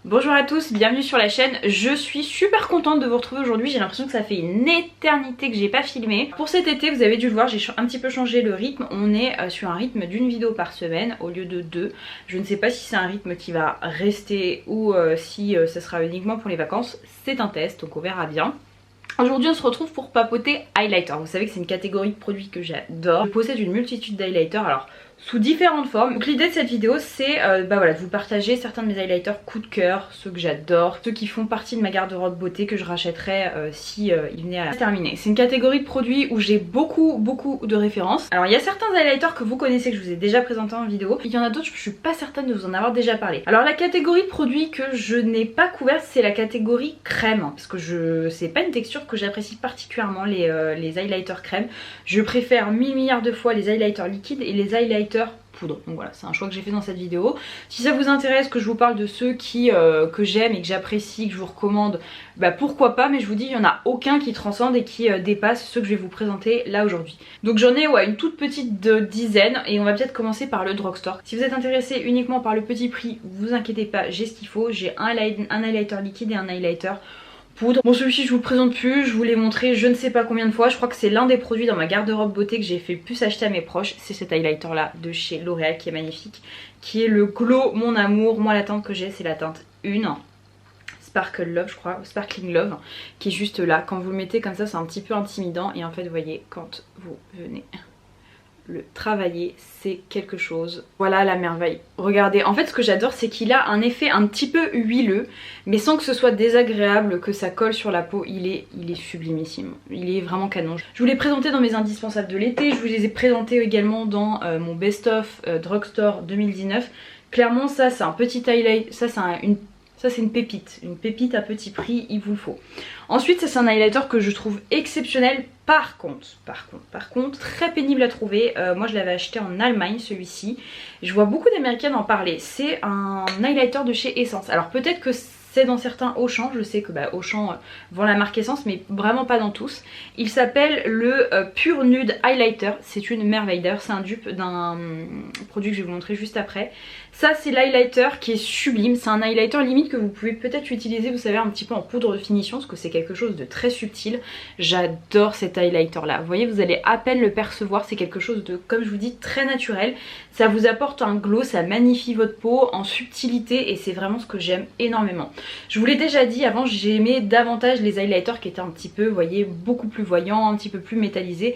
Bonjour à tous, bienvenue sur la chaîne. Je suis super contente de vous retrouver aujourd'hui. J'ai l'impression que ça fait une éternité que j'ai pas filmé. Pour cet été, vous avez dû le voir, j'ai un petit peu changé le rythme. On est sur un rythme d'une vidéo par semaine au lieu de deux. Je ne sais pas si c'est un rythme qui va rester ou si ça sera uniquement pour les vacances. C'est un test, donc on verra bien. Aujourd'hui on se retrouve pour papoter highlighter. Vous savez que c'est une catégorie de produits que j'adore. Je possède une multitude d'highlighters, alors sous différentes formes. Donc l'idée de cette vidéo c'est de vous partager certains de mes highlighters coup de cœur, ceux que j'adore, ceux qui font partie de ma garde-robe beauté que je rachèterais si ils venaient à se terminer. C'est une catégorie de produits où j'ai beaucoup de références. Alors il y a certains highlighters que vous connaissez, que je vous ai déjà présenté en vidéo. Il y en a d'autres, je suis pas certaine de vous en avoir déjà parlé. Alors la catégorie de produits que je n'ai pas couverte, c'est la catégorie crème, parce que c'est pas une texture que j'apprécie particulièrement, les highlighters crème. Je préfère 1000 milliards de fois les highlighters liquides et les highlighters poudre. Donc voilà, c'est un choix que j'ai fait dans cette vidéo. Si ça vous intéresse que je vous parle de ceux que j'aime et que j'apprécie, que je vous recommande, bah pourquoi pas, mais je vous dis il n'y en a aucun qui transcende et qui dépasse ceux que je vais vous présenter là aujourd'hui. Donc j'en ai une toute petite dizaine et on va peut-être commencer par le drugstore. Si vous êtes intéressé uniquement par le petit prix, vous inquiétez pas, j'ai ce qu'il faut. J'ai un highlighter liquide et un highlighter poudre. Bon, celui-ci je vous le présente plus, je vous l'ai montré je ne sais pas combien de fois. Je crois que c'est l'un des produits dans ma garde-robe beauté que j'ai fait plus acheter à mes proches. C'est cet highlighter là de chez L'Oréal qui est magnifique, qui est le Glow Mon Amour. Moi la teinte que j'ai c'est la teinte 1 Sparkle Love je crois, Sparkling Love, qui est juste là. Quand vous le mettez comme ça c'est un petit peu intimidant et en fait vous voyez quand vous venez le travailler, c'est quelque chose. Voilà la merveille. Regardez, en fait ce que j'adore c'est qu'il a un effet un petit peu huileux, mais sans que ce soit désagréable, que ça colle sur la peau. Il est sublimissime. Il est vraiment canon. Je vous l'ai présenté dans mes indispensables de l'été, je vous les ai présentés également dans mon best-of drugstore 2019. Clairement ça c'est un petit highlight, ça c'est une pépite à petit prix, il vous le faut. Ensuite ça c'est un highlighter que je trouve exceptionnel. Par contre, très pénible à trouver. Moi je l'avais acheté en Allemagne celui-ci. Je vois beaucoup d'américaines en parler. C'est un highlighter de chez Essence. Alors peut-être que c'est dans certains Auchan, je sais que Auchan vend la marque Essence, mais vraiment pas dans tous. Il s'appelle le Pure Nude Highlighter. C'est une merveille. D'ailleurs c'est un dupe d'un produit que je vais vous montrer juste après. Ça c'est l'highlighter qui est sublime. C'est un highlighter limite que vous pouvez peut-être utiliser, vous savez, un petit peu en poudre de finition, parce que c'est quelque chose de très subtil. J'adore cet highlighter là. Vous voyez, vous allez à peine le percevoir. C'est quelque chose de, comme je vous dis, très naturel. Ça vous apporte un glow, ça magnifie votre peau en subtilité et c'est vraiment ce que j'aime énormément. Je vous l'ai déjà dit avant, j'aimais davantage les highlighters qui étaient un petit peu, vous voyez, beaucoup plus voyants, un petit peu plus métallisés.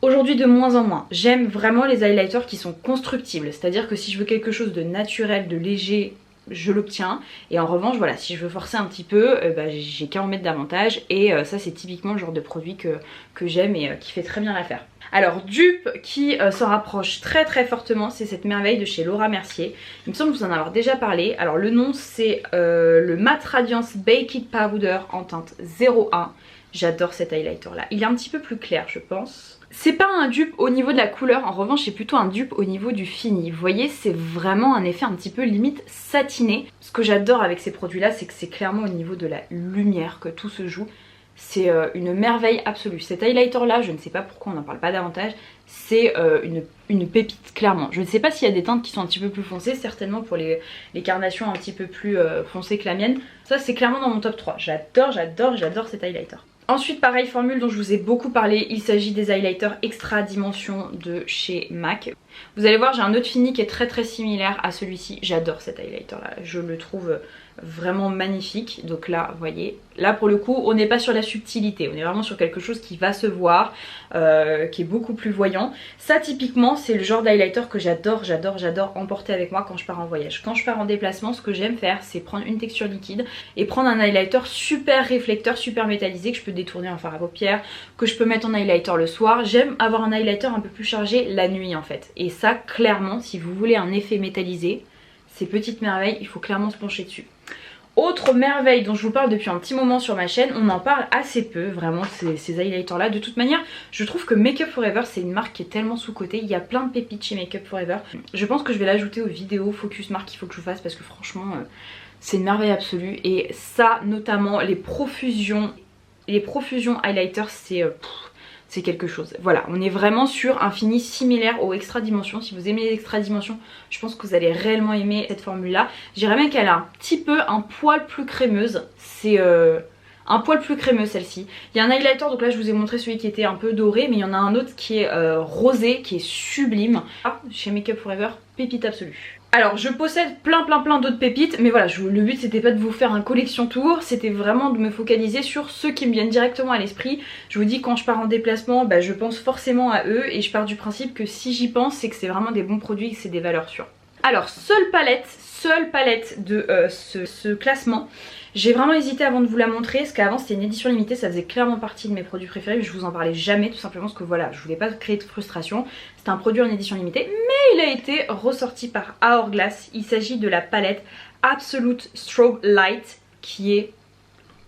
Aujourd'hui de moins en moins. J'aime vraiment les highlighters qui sont constructibles, c'est-à-dire que si je veux quelque chose de naturel, de léger, je l'obtiens. Et en revanche voilà, si je veux forcer un petit peu, j'ai qu'à en mettre davantage. Et ça c'est typiquement le genre de produit que j'aime et qui fait très bien l'affaire. Alors dupe qui s'en rapproche très fortement, c'est cette merveille de chez Laura Mercier. Il me semble vous en avoir déjà parlé. Alors le nom c'est le Matte Radiance Baked Powder en teinte 01. J'adore cet highlighter là. Il est un petit peu plus clair je pense. C'est pas un dupe au niveau de la couleur, en revanche c'est plutôt un dupe au niveau du fini. Vous voyez, c'est vraiment un effet un petit peu limite satiné. Ce que j'adore avec ces produits là, c'est que c'est clairement au niveau de la lumière que tout se joue. C'est une merveille absolue. Cet highlighter là, je ne sais pas pourquoi on n'en parle pas davantage, c'est une pépite clairement. Je ne sais pas s'il y a des teintes qui sont un petit peu plus foncées, certainement pour les carnations un petit peu plus foncées que la mienne. Ça c'est clairement dans mon top 3. J'adore cet highlighter. Ensuite pareil, formule dont je vous ai beaucoup parlé, il s'agit des highlighters extra dimension de chez MAC. Vous allez voir, j'ai un autre fini qui est très similaire à celui-ci. J'adore cet highlighter là, je le trouve vraiment magnifique. Donc là vous voyez, là pour le coup on n'est pas sur la subtilité, on est vraiment sur quelque chose qui va se voir, qui est beaucoup plus voyant. Ça typiquement c'est le genre d'highlighter que j'adore emporter avec moi quand je pars en voyage. Quand je pars en déplacement, ce que j'aime faire c'est prendre une texture liquide et prendre un highlighter super réflecteur, super métallisé, que je peux détourner en fard à paupières, que je peux mettre en highlighter le soir. J'aime avoir un highlighter un peu plus chargé la nuit en fait. Et ça clairement si vous voulez un effet métallisé, ces petites merveilles, il faut clairement se pencher dessus. Autre merveille dont je vous parle depuis un petit moment sur ma chaîne, on en parle assez peu vraiment ces highlighters là. De toute manière je trouve que Make Up For Ever c'est une marque qui est tellement sous-cotée. Il y a plein de pépites chez Make Up For Ever. Je pense que je vais l'ajouter aux vidéos focus marque qu'il faut que je fasse, parce que franchement c'est une merveille absolue. Et ça notamment les profusions highlighters, c'est c'est quelque chose. Voilà, on est vraiment sur un fini similaire au Extra Dimension. Si vous aimez les Extra Dimension, je pense que vous allez réellement aimer cette formule là. Je dirais même qu'elle a un petit peu un poil plus crémeuse. C'est un poil plus crémeux celle-ci. Il y a un highlighter, donc là je vous ai montré celui qui était un peu doré, mais il y en a un autre qui est rosé, qui est sublime. Ah, chez Make Up For Ever, pépite absolue. Alors je possède plein d'autres pépites, mais voilà, le but c'était pas de vous faire un collection tour, c'était vraiment de me focaliser sur ceux qui me viennent directement à l'esprit. Je vous dis, quand je pars en déplacement, bah, je pense forcément à eux, et je pars du principe que si j'y pense, c'est que c'est vraiment des bons produits et que c'est des valeurs sûres. Alors seule palette de ce classement. J'ai vraiment hésité avant de vous la montrer, parce qu'avant c'était une édition limitée, ça faisait clairement partie de mes produits préférés, mais je vous en parlais jamais, tout simplement parce que voilà, je voulais pas créer de frustration. C'est un produit en édition limitée, mais il a été ressorti par Hourglass. Il s'agit de la palette Absolute Strobe Light, qui est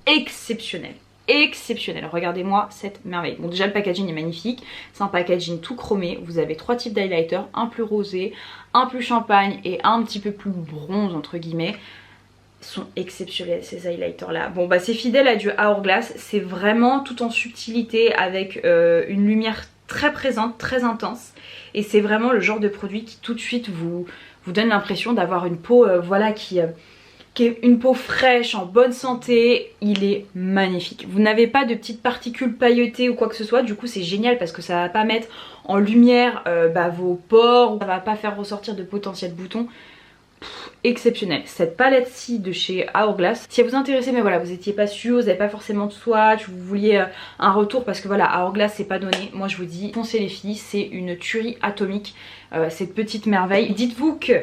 exceptionnelle. Exceptionnel, regardez-moi cette merveille. Bon, déjà le packaging est magnifique, c'est un packaging tout chromé. Vous avez 3 types d'highlighter, un plus rosé, un plus champagne et un petit peu plus bronze entre guillemets. Ils sont exceptionnels ces highlighters là. Bon bah c'est fidèle à du Hourglass, c'est vraiment tout en subtilité avec une lumière très présente, très intense, et c'est vraiment le genre de produit qui tout de suite vous donne l'impression d'avoir une peau voilà qui est une peau fraîche, en bonne santé. Il est magnifique. Vous n'avez pas de petites particules pailletées ou quoi que ce soit, du coup c'est génial parce que ça va pas mettre en lumière vos pores, ça va pas faire ressortir de potentiels boutons. Exceptionnel. Cette palette-ci de chez Hourglass, si elle vous intéressait mais voilà, vous n'étiez pas sûr, vous n'avez pas forcément de swatch, vous vouliez un retour parce que voilà, Hourglass c'est pas donné, moi je vous dis, foncez les filles, c'est une tuerie atomique, cette petite merveille. Dites-vous que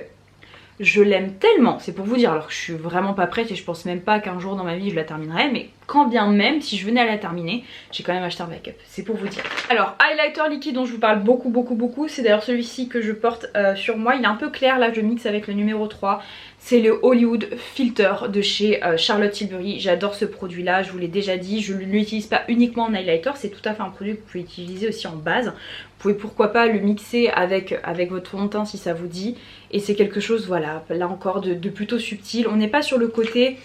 je l'aime tellement, c'est pour vous dire, alors que je suis vraiment pas prête et je pense même pas qu'un jour dans ma vie je la terminerai, mais quand bien même, si je venais à la terminer, j'ai quand même acheté un make-up, c'est pour vous dire. Alors, highlighter liquide dont je vous parle beaucoup, c'est d'ailleurs celui-ci que je porte sur moi, il est un peu clair, là je mixe avec le numéro 3, c'est le Hollywood Filter de chez Charlotte Tilbury. J'adore ce produit là, je vous l'ai déjà dit, je ne l'utilise pas uniquement en highlighter, c'est tout à fait un produit que vous pouvez utiliser aussi en base. Vous pouvez pourquoi pas le mixer avec votre fond de teint si ça vous dit, et c'est quelque chose voilà, là encore de plutôt subtil. On n'est pas sur le côté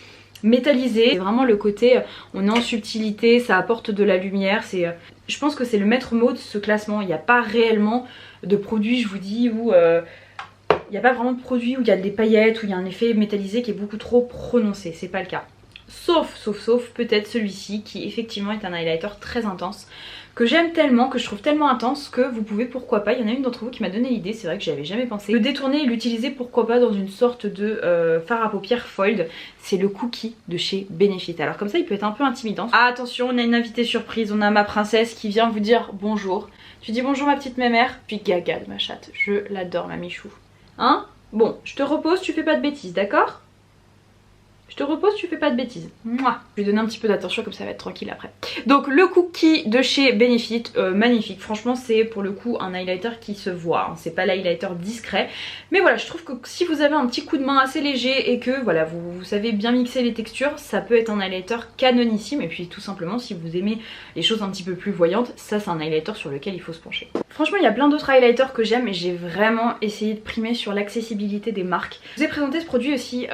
métallisé, c'est vraiment le côté on est en subtilité, ça apporte de la lumière, je pense que c'est le maître mot de ce classement. Il n'y a pas réellement de produit, je vous dis, où il n'y a pas vraiment de produit où il y a des paillettes, où il y a un effet métallisé qui est beaucoup trop prononcé, c'est pas le cas. Sauf peut-être celui-ci qui effectivement est un highlighter très intense, que j'aime tellement, que je trouve tellement intense que vous pouvez pourquoi pas, il y en a une d'entre vous qui m'a donné l'idée, c'est vrai que j'y avais jamais pensé, le détourner et l'utiliser pourquoi pas dans une sorte de fard à paupières fold. C'est le Cookie de chez Benefit. Alors comme ça il peut être un peu intimidant. Ah, attention, on a une invitée surprise, on a ma princesse qui vient vous dire bonjour. Tu dis bonjour ma petite mémère, puis gaga de ma chatte, je l'adore ma Michou. Hein? Bon, je te repose, tu fais pas de bêtises, d'accord? Je te repose, tu fais pas de bêtises. Mouah. Je vais donner un petit peu d'attention comme ça va être tranquille après. Donc le Cookie de chez Benefit, magnifique. Franchement c'est pour le coup un highlighter qui se voit, hein. C'est pas l'highlighter discret. Mais voilà, je trouve que si vous avez un petit coup de main assez léger et que voilà, vous savez bien mixer les textures, ça peut être un highlighter canonissime. Et puis tout simplement si vous aimez les choses un petit peu plus voyantes, ça c'est un highlighter sur lequel il faut se pencher. Franchement il y a plein d'autres highlighters que j'aime et j'ai vraiment essayé de primer sur l'accessibilité des marques. Je vous ai présenté ce produit aussi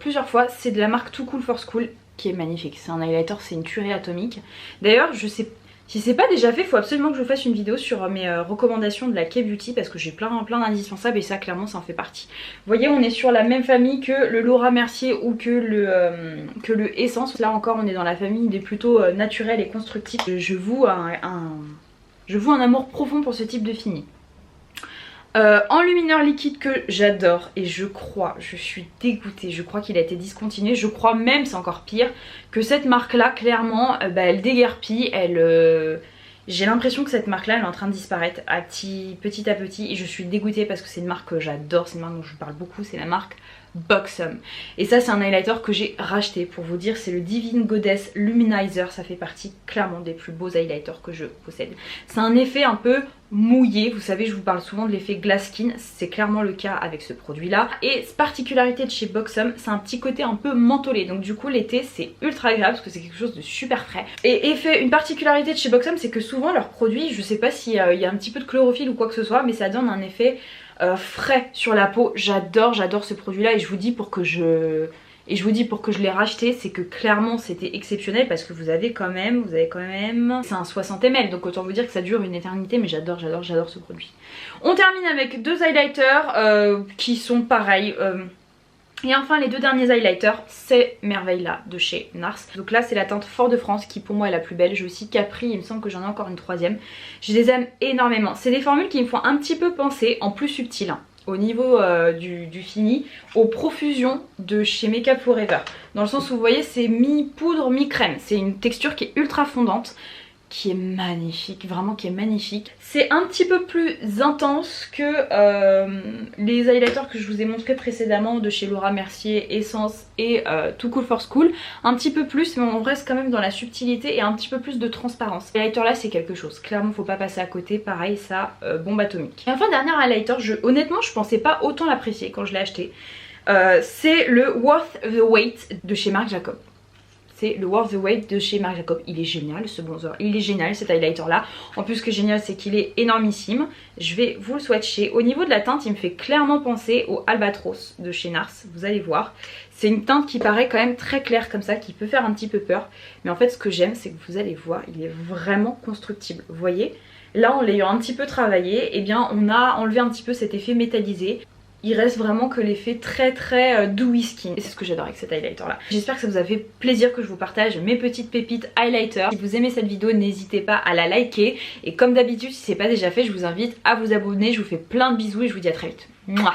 plusieurs fois. C'est de la marque Too Cool for School qui est magnifique. C'est un highlighter, c'est une tuerie atomique. D'ailleurs, je sais si c'est pas déjà fait, il faut absolument que je fasse une vidéo sur mes recommandations de la K-Beauty parce que j'ai plein d'indispensables et ça clairement ça en fait partie. Vous voyez, on est sur la même famille que le Laura Mercier ou que le Essence. Là encore, on est dans la famille des plutôt naturels et constructifs. Je voue un amour profond pour ce type de fini. Enlumineur liquide que j'adore et je suis dégoûtée, je crois qu'il a été discontinué, je crois même, c'est encore pire, que cette marque là clairement elle déguerpit, j'ai l'impression que cette marque là elle est en train de disparaître petit à petit et je suis dégoûtée parce que c'est une marque que j'adore, c'est une marque dont je vous parle beaucoup, c'est la marque Buxom. Et ça c'est un highlighter que j'ai racheté pour vous dire, c'est le Divine Goddess Luminizer, ça fait partie clairement des plus beaux highlighters que je possède. C'est un effet un peu mouillé, vous savez je vous parle souvent de l'effet glass skin, c'est clairement le cas avec ce produit là. Et particularité de chez Buxom, c'est un petit côté un peu mentholé, donc du coup l'été c'est ultra agréable parce que c'est quelque chose de super frais. Et une particularité de chez Buxom, c'est que souvent leurs produits, je sais pas s'il y a un petit peu de chlorophylle ou quoi que ce soit, mais ça donne un effet frais sur la peau. J'adore ce produit là et je vous dis pour que Et je vous dis, pour que je l'ai racheté, c'est que clairement c'était exceptionnel parce que vous avez quand même, c'est un 60 ml, donc autant vous dire que ça dure une éternité, mais j'adore ce produit. On termine avec 2 highlighters qui sont pareils. Et enfin les 2 derniers highlighters, ces merveilles là de chez NARS. Donc là c'est la teinte Fort de France qui pour moi est la plus belle. J'ai aussi Capri, il me semble que j'en ai encore une 3e. Je les aime énormément. C'est des formules qui me font un petit peu penser, en plus subtil, hein, au niveau du fini, aux profusions de chez Make Up For Ever. Dans le sens où vous voyez c'est mi-poudre, mi-crème. C'est une texture qui est ultra fondante, qui est magnifique, vraiment qui est magnifique. C'est un petit peu plus intense que les highlighters que je vous ai montré précédemment de chez Laura Mercier, Essence et Too Cool for School. Un petit peu plus, mais on reste quand même dans la subtilité et un petit peu plus de transparence. Les highlighters là c'est quelque chose, clairement faut pas passer à côté, pareil ça, bombe atomique. Et enfin dernier highlighter, honnêtement je pensais pas autant l'apprécier quand je l'ai acheté. C'est le Worth the Wait de chez Marc Jacob. C'est le Worth the Wait de chez Marc Jacob. Il est génial ce bronzer, il est génial cet highlighter là. En plus ce qui est génial c'est qu'il est énormissime. Je vais vous le swatcher. Au niveau de la teinte il me fait clairement penser au Albatros de chez NARS, vous allez voir. C'est une teinte qui paraît quand même très claire comme ça, qui peut faire un petit peu peur. Mais en fait ce que j'aime c'est que vous allez voir, il est vraiment constructible. Vous voyez, là en l'ayant un petit peu travaillé, eh bien on a enlevé un petit peu cet effet métallisé. Il reste vraiment que l'effet très dewy skin. Et c'est ce que j'adore avec cet highlighter là. J'espère que ça vous a fait plaisir que je vous partage mes petites pépites highlighter. Si vous aimez cette vidéo, n'hésitez pas à la liker. Et comme d'habitude, si c'est pas déjà fait, je vous invite à vous abonner. Je vous fais plein de bisous et je vous dis à très vite. Mouah.